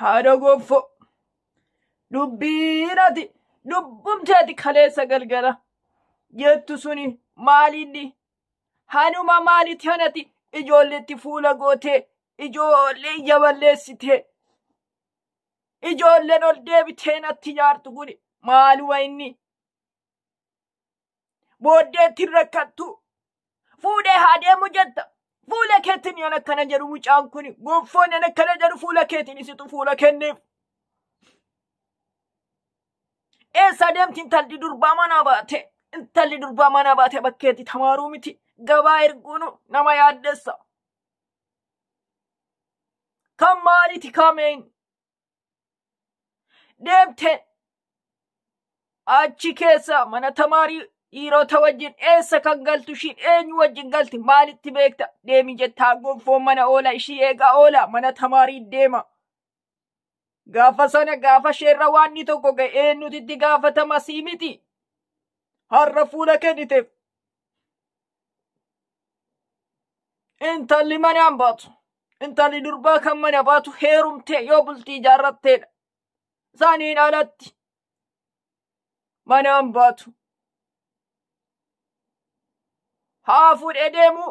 haadha gonfoo dubbiinati dubbumteeti kaleessa galgala jettu suni maalinni hanuma maalitti hanati ijoolleetti fuula gootee ijoollee ija balleessitee ijoolleen ol deebitee natti jaartu kun maaluma inni booddeetti rakkattu fuudhee haa deemu jetta fuula keetiin yan akkana jedhu mucaan kun gonfoon yan akkana jedhu fuula keetiin isitu fuula kenneef eessa deemti intalli durbaa mana baate bakkeetti tamaaruu miti gabaa erguunu nama yaaddessa kan maaliti kameen deemte achi keessa mana tamaarii dhiirota wajjin eessa kan galtu ishiin eenyu wajjin galti maalitti beekta deemi jettaa gonfoon mana oola ishii eegaa oola mana tamaarii deema gaafa sana gaafa sheerra waan ni tokko ga'e eenyutitti gaafatama sii miti har'a fuula kenniteef intalli manaan baatu intalli durbaa kan mana baatu heerumtee yoo bultii ijaarratteedha saniin alatti manaan baatu haa fuudhee deemu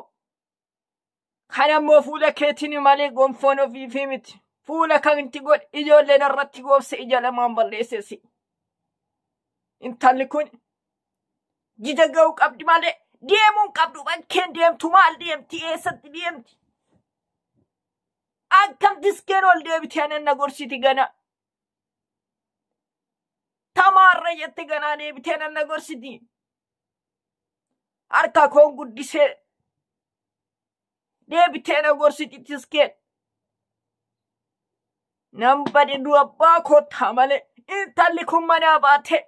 kan ammoo fuula keetiin malee gonfoon ofiifii miti fuula kan itti godhe ijoolleen irratti goobse ija lamaan balleessesi intalli kun jija ga'uu qabdi malee deemuun qabdu bakkeen deemtu maal deemti eessatti deemti akkam diskeen ol deebitee ananna gorsiti gana tamaarra jette ganaa deebitee ananna gorsiti harka koon guddisee deebitee na gorsiti diskeen nambadi du abbaa kottaa malee intalli kun mana baate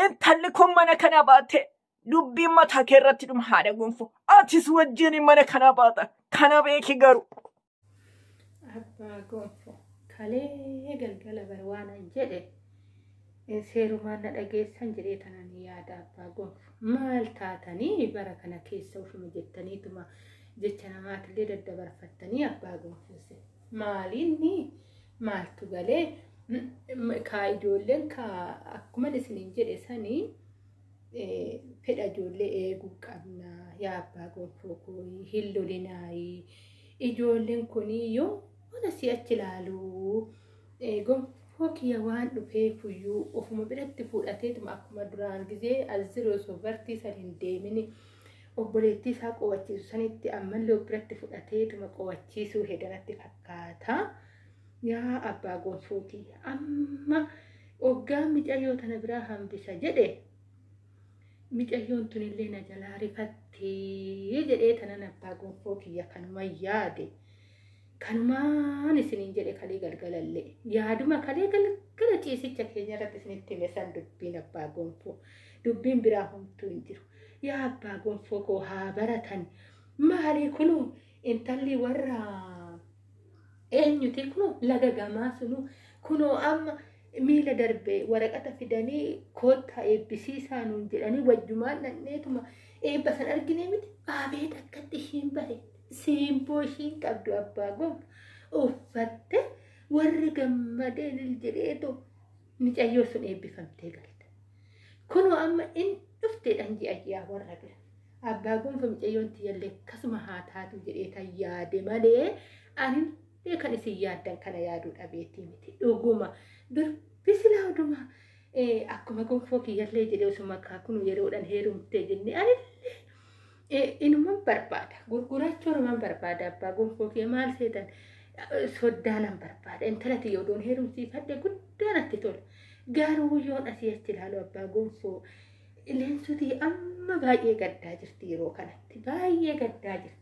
intalli kun mana kana baate dubbiin mataa kee irratti dhuma haadha gonfoo atis wajjin mana kana baata kana beeki garu abbaa gonfoo kalee galgala barwaana jedhe seerumaan na dhageessan jedhee tanani yaada abbaa gonfoo maal taatanii bara kana keessa ufuma jettaniituma jecha namaatillee daddabarfattanii abbaa gonfoo maalinni maaltu galee kaa ijoolleen kaa akkuma isiniin jedhe sanii fedha ijoollee eeguu qabna yaa abbaa gonfoo koo hin lolinaayi ijoolleen kunii yoo mana si'achi ilaaluu gonfoo kiyya waan dhufee fuyyuu ofuma biratti fuudhateetuma akkuma duraan gizee aziroo osoo barsiisan hin deemini obboleettii isaa qowachiisu sanitti ammallee biratti fudhateetuma qowachiisuu hedanatti fakkaata yaa abbaa gonfoo kiyya amma oggaan micayyoo tana biraa hambisa jedhe micayyoon tunillee na jalaa rifattee jedhee tanan abbaa gonfoo kiyya kanuma yaade kanumaan isiniin jedhe kalee galgalallee yaaduma kalee galgala ciisicha keenya irratti isinitti himesan dubbiin abbaa gonfoo dubbiin biraa homtuu hin jiru yaa abbaa gonfoo koo haa baratan maalii kunu intalli warra eenyuti kunu laga gamaa sunu kunoo amma miila darbee waraqata fidanii koottaa eebbisiisaa nuun jedhanii wajjumaan nanneetuma eebba san argine miti baabee dhaqqatti ishiin bare siimboo ishiin qabdu abbaa gonfoo uffatte warri gammadee jedheetu micayyoo sun eebbifamtee galte kunoo amma in dhufteedhaan ji'ayyaa warra bira abbaa gonfoo micayyoon tiyyallee akkasuma haa taatu jedhee tan yaade malee ani kan isin yaaddan kana yaaduu dhabeetii miti dhuguma durbisi laaduma akkuma gonfoo kiyyallee jedhee osuma kaakunu yeroodhaan heerumtee jenne anillee inuman barbaada gurgurachuu numan barbaada abbaa gonfoo kiyya maal seetan soddaanan barbaada intalati yoodoon heerumsiifadhe guddaan atti tola garuu yoon asii achi ilaalu abbaa gonfoo ileensutii amma baay'ee gaddaa jirti yeroo kanatti baay'ee gaddaa jirti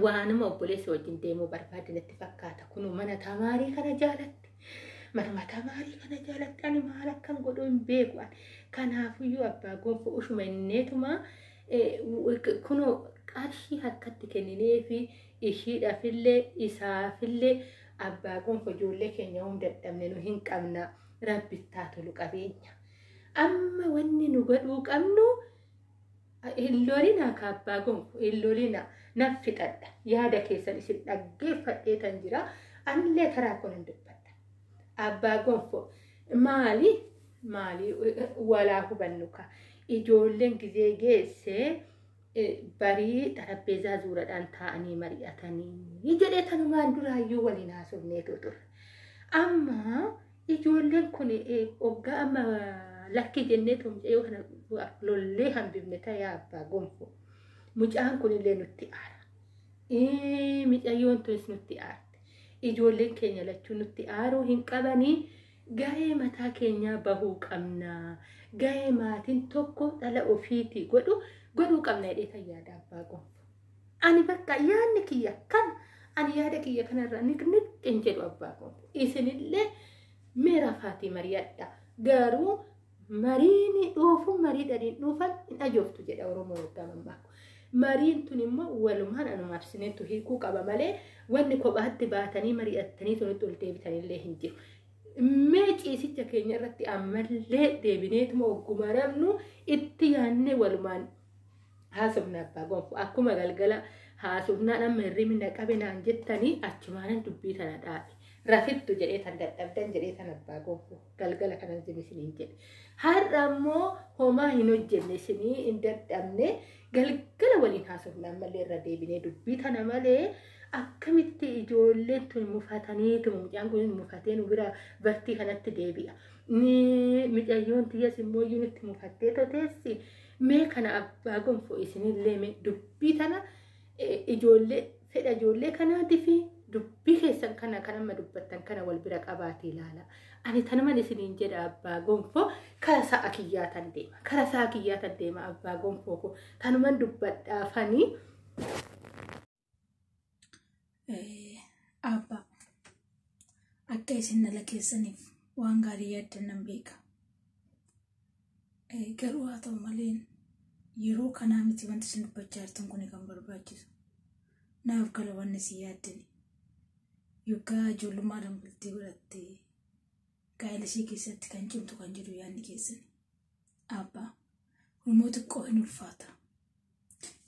waanuma obboleessa wajjin deemuu barbaade natti fakkaata kunu mana tamaarii kana jaalatti manuma tamaarii kana jaalatti ani maal akkan godhuu hin beeku kanaafuyyuu abbaa gonfoo ushuma inneetuma kunu qarshii harkatti kenninee fi ishiidhaafillee isaafillee abbaa gonfoo ijoollee keenya hunda dadhabne nu hin qabna rabbittaa tolu qabeenya amma wanni nu godhuu qabnu illolina kaabbaa gonfoo illolina naffixadha yaada keessan isin dhaggeeffadhee tan jira anillee karaa kun hin dubbata abbaa gonfoo maali walaa hubannuka ijoolleen gizee geessee barii xarapheezaa zuuradhaan taa'anii mari'atanii jedhee tanumaan duraayyuu waliin haasofneetu ture. Amma ijoolleen kun oggaa amma lakki jennee mucayyoo kana lollee hambifne ta'ee abbaa gonfoo. Mucaan kunillee nutti aara. Mucayyoon tunis nutti aarte. Ijoolleen keenya lachuu nutti aaruu hin qabanii gahee mataa keenyaa bahuu qabna. Gahee maatiin tokko dhala ofiitii godhuu qabna jedhee tayyaada abbaa gonfoo. Ani bakka yaadni kiyya kan ani yaada kiyya kanarraa niqniqqin jedhu abbaa gonfoo. Isinillee meera faatii mari'adha. Garuu mariin dhuufu marii dhadhiin dhuufan hin ajooftu jedha Oromoo waggaa mammaako. Mariin tun immoo walumaan anumaaf sineetu hiikuu qaba malee wanni kophaatti baatanii mari'attanii tunitti ol deebitanillee hin jiru. Mee ciisicha keenya irratti ammallee deebineetuma ogguma rabnu itti yaadne walumaan haasofna abbaa gonfoo. Akkuma galgala haasofnaan amma hirribni qabe naan jettanii achumaanan dubbii tana dhaabe. Rafittu jedhee tan dadhabdan jedhee tan abbaa gonfoo galgala kanan isiniin jedhe. Har'a immoo homaa hin hojjenne isinii hin dadhabne galgala waliin haasofna ammallee irra deebinee dubbii tana malee akkamitti ijoolleen tun mufataniitu mucaan kun mufatee nu bira bartii kanatti deebi'a. Mucayyoon tiyyas immoo iyyuu nutti mufattee toteessi. Mee kana abbaa gonfoo isinillee mee dubbii tana ijoollee fedha ijoollee kanaatiifi dubbii keessan kana kan amma dubbattan kana wal bira qabaatee ilaala. Ani tanumaan isiniin jedha abbaa gonfoo kara sa'a kiyyaatan deema. Kara sa'a kiyyaatan deema abbaa gonfoo ko tanumaan dubbadhaafanii. Abbaa akka isin nala keessaniif waan gaarii yaaddannan beeka. Garuu haa ta'u malee yeroo kanaa miti wanti isin dubbachaa jirtan kun kan barbaachisu. Naaf gala wanni si yaaddani. Yookaan ijoollummaadhaan bultee godhattee gaa'ela ishee keessatti kan cimtu kan jedhu yaadni keessani. Abbaa hulmoo xiqqoo hin ulfaata.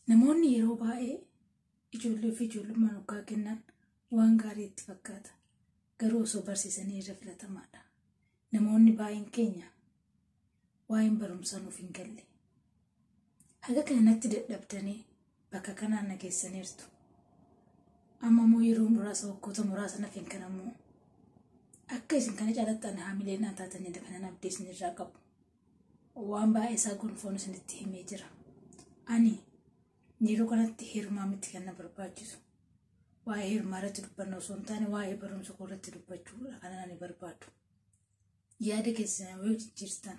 Namoonni yeroo baay'ee ijoollee fi ijoollummaan hoggaa kennan waan gaarii itti fakkaata. Garuu osoo barsiisanii irra filatamaadha. Namoonni baay'een keenya waa'een barumsaa nuuf hin galle. Haga kanatti dadhabdanii bakka kanaan nageessaniirtu. Amma immoo yeroo muraasa waggoota muraasa naaf hin kanammoo akka isin kana caalattaan haamilee naa taatanii kanan abdii isin irraa qabu. Waan baay'ee isaa gonfoon isinitti himee jira. Ani yeroo kanatti heerumaa miti kan na barbaachisu. Waa'ee heerumaa irratti dubbannoo osoo hin taane waa'ee barumsa koo irratti dubbachuudha kan ani barbaadu. Yaada keessan yoo jijjiirtan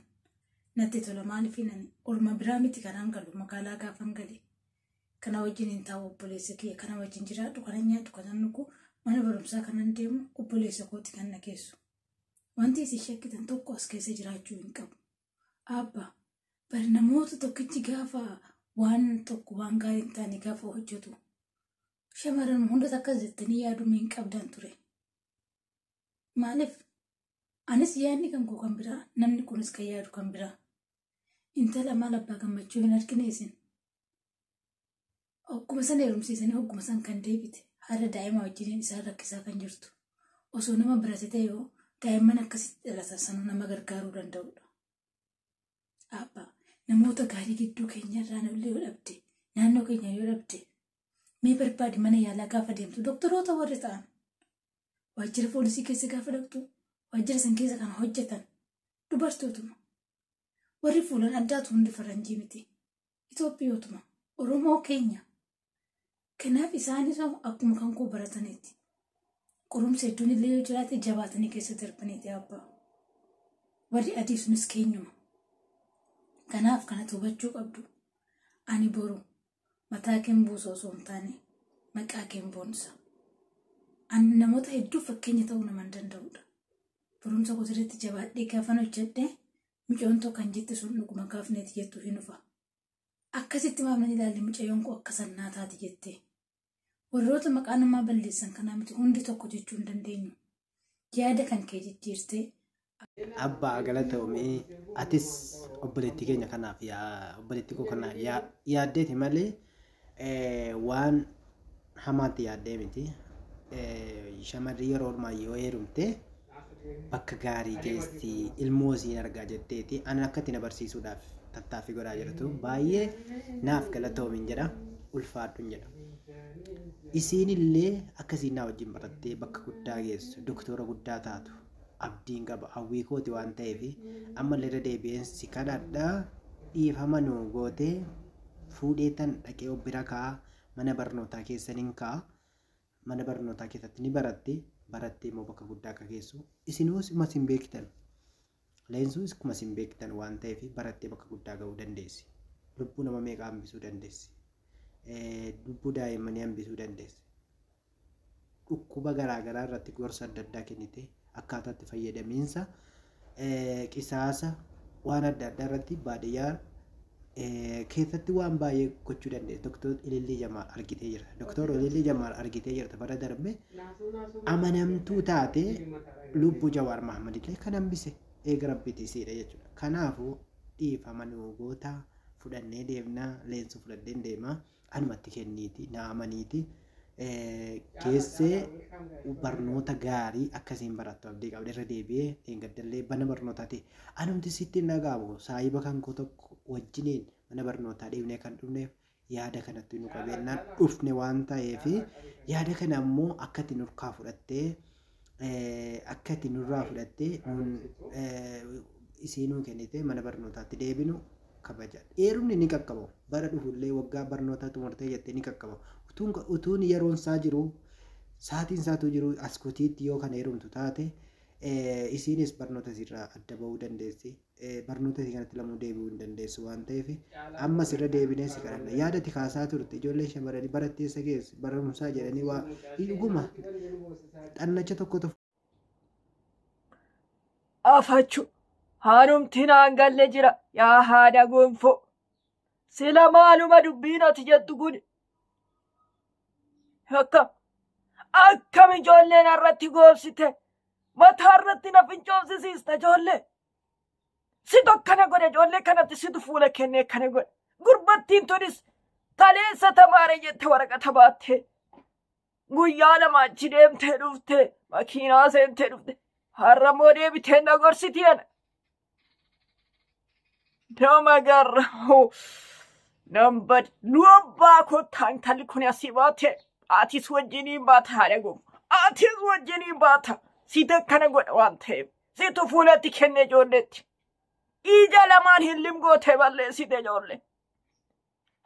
natti tola maaliif nani orma biraa miti kanaan galu magaalaa gaafan galee. Kana wajjin hin taa'u obboleessa kiyya kana wajjin jiraadhu kana nyaadhu kana nugu mana barumsaa kanan deemu obboleessa kooti kan na geessu. Wanti isin shakkitan tokko as keessa jiraachuu hin qabu. Abbaa bari namoota tokkichi gaafa waan tokko waan gaarii hin taane gaafa hojjetu shamarran hunda akkas jettanii yaaduu hin qabdan ture. Maaliif anis yaadni kan koo kan biraa namni kunis kan yaadu kan biraa. Intala maal abbaa gammachuu hin argine isin. Ogguma san heerumsiisanii ogguma san kan deebite haala daa'ima wajjiniin isaan rakkisaa kan jirtu. Osoo nama birate ta'e yoo daa'imman akkasitti dhalatan sanuu nama gargaaruu danda'udha. Abbaa namoota gaarii gidduu keenya irraa illee yoo dhabde naannoo keenya yoo dhabde mee barbaadi mana yaalaa gaafa deemtu doktoroota warri ta'an waajjira poolisii keessa gaafa dhaqxu waajjira san keessa kan hojjetan dubartootuma warri fuulan addaatu hundi faranjii miti Itoophiyootuma Oromoo keenya. Kanaaf isaanis akkuma kan koo barataniiti. Qorumsa hedduun illee yoo jiraate jabaatanii keessa darbaniiti abbaa. Warri adii sunis keenyuma. Kanaaf kana hubachuu qabdu. Ani boru mataa keen buusa osoo hin taane maqaa keen boonsa. Ani namoota hedduu fakkeenya ta'uu nama hin danda'udha. Barumsa gosoota jabaadhee gaafan hojjedhee mucaan tokko kan jette sun dhuguma gaafneeti jettu hin dhufa. Akkasitti maamlan ilaalle mucayyoon koo akka sannaa taati jettee. Warroota maqaa namaa balleessan kanaa miti hundi tokko jechuu hin dandeenyu. Yaada kan kee jijjiirtee. Abbaa galatoomee atis obboleettii keenya kanaaf obboleettii koo kanaaf yaaddeeti malee waan hamaatti yaaddee miti. shamarri yeroo ormaa yoo heerumte bakka gaarii keessi ilmoo isiin argaa jetteeti ani akkatti na barsiisuudhaaf tattaaffii godhaa jirtu baay'ee naaf galatoomin jedha ulfaadhuun jedha. Isiin illee akkasiin naa wajjin barattee bakka guddaa geessu doktora guddaa taatu abdiin qaba hawwii kooti waan ta'eef ammallee irra deebi'eensi kadhadhaa dhiifama nuu gootee fuudhee tan dhaqee obbira ka'a mana barnootaa keessaniin ka'a mana barnootaa keessatti ni barattee immoo bakka guddaa akka geessu isinuus mas hin beektan leensuus kumas hin beektan waan ta'eef barattee bakka guddaa ga'uu dandeessi lubbuu nama meeqa hambisuu dandeessi lubbuu daa'immanii hambisuu dandeessi dhukkuba garaagaraa irratti gorsa adda addaa kennite akkaataatti fayyadamiinsa qisaasa waan adda addaa irratti baadiyyaa keessatti waan baay'ee gochuu dandeessu. Doktor Ilillii Jamaal argitee jirta. Doktor Ilillii Jamaal argitee jirta bara darbe amanamtuu taate lubbuu Jawaar Mahammad illee kan hambise eega rabbiiti isiidha jechuudha. Kanaafuu dhiifama nuu goota fudhannee deemnaa leensu fudhadheen deemaa anumatti kenniiti na amaniiti keessee barnoota gaarii akkasiin barattu abdii qabde irra deebi'ee eeggaddallee mana barnootaati anumti sitti hin dhagaamu saayiba kan koo tokko wajjiniin mana barnootaa deemnee kan dhufneef yaada kanatti nu qabeennaan dhufne waan ta'eef yaada kana ammoo akkatti nurraa fudhattee akkatti nurraa fudhattee isiinuu kennite mana barnootaatti deebinu kabaja. Eerumni ni qaqqabu bara dhufullee waggaa barnootaa xumurtee jettee ni qaqqabu. Utuun yeroon isaa jiru saatiin isaatu jiru askutiitti yoo kan heerumtu taate isiinis barnoota irraa adda bahuu dandeessi. Barnoota isii kanatti lamuu deebi'uu hin dandeessu waan ta'eef ammas irra deebinee si kadhanna. Yaadati kaasaa turte ijoolleen shamarranii baratteessa geessu barumsaa jedhanii waa dhuguma xannacha tokkotu. Afachu haarumti naan galle jira yaa haadha gonfoo sila maaluma dubbiin ati jettu kun akkam ijoolleen irratti goobsite mataa irratti na fincoomsisiista ijoollee si tokkana godhe ijoollee kanatti situ fuula kennee kana godhe gurbattiin tunis taleessa tamaare jette waraqata baattee guyyaa lama achi deemtee dhufte makiinaa seentee dhufte har'a moo deebitee na gorsiti ana nama garramu nambad lubbaa kottaan talli kun asii baate atis wajjiniin baata haadha gomu atis wajjiniin baata si akkana godha waan ta'eef situ fuulatti kenne ijoolleetti ija lamaan hin limgootee balleessite ijoollee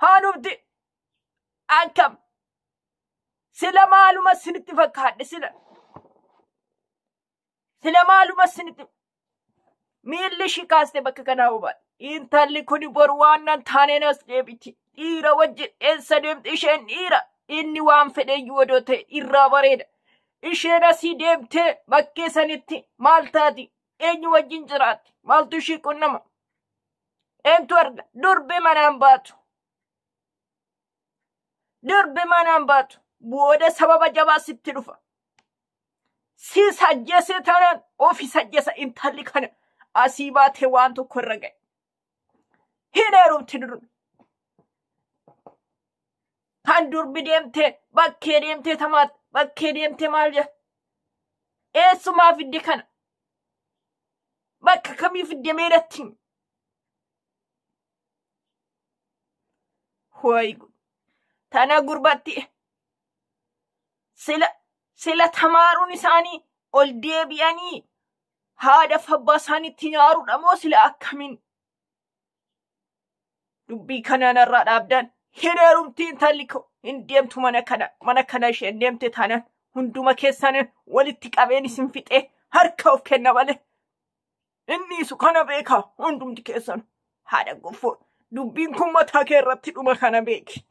haanufti akkam sila maaluma sinitti fakkaadhe sila maaluma sinitti miilli shikaaste bakka kanaa hubaadhe intalli kuni bor waan nan taaneen as deebiti dhiira wajjin eessa deemte isheen dhiira inni waan fedheeyyuu odoo ta'e irraa bareeda isheen asii deemtee bakkee sanitti maal taati eenyu wajjin jiraatti maaltu ishii qunnama eentu arga durbe manaan baatu booda sababa jabaa sitti dhufa si sajjese tanan ofi sajjesa intalli kana asii baatee waan tokko irra ga'e hin heerumti durbe kan durbi deemtee bakkee deemtee tamaat bakkee deemtee maal jedha eessumaa fidde kana bakka kamii fidde meedatti hoy tana gurbatti sila tamaaruun isaanii ol deebi'anii haadha fabbaa isaaniitti nyaaruudha moo sila akkamiin dubbii kanaan irraa dhaabdan hin heerumtiin talli koo hin deemtu mana kana isheen deemte taanaan hunduma keessan walitti qabeen isin fixee harka of kenna malee inni isu kana beeka hundumti keessan haadha gonfoo dubbiin kun mataa kee irratti dhuma kana beeki.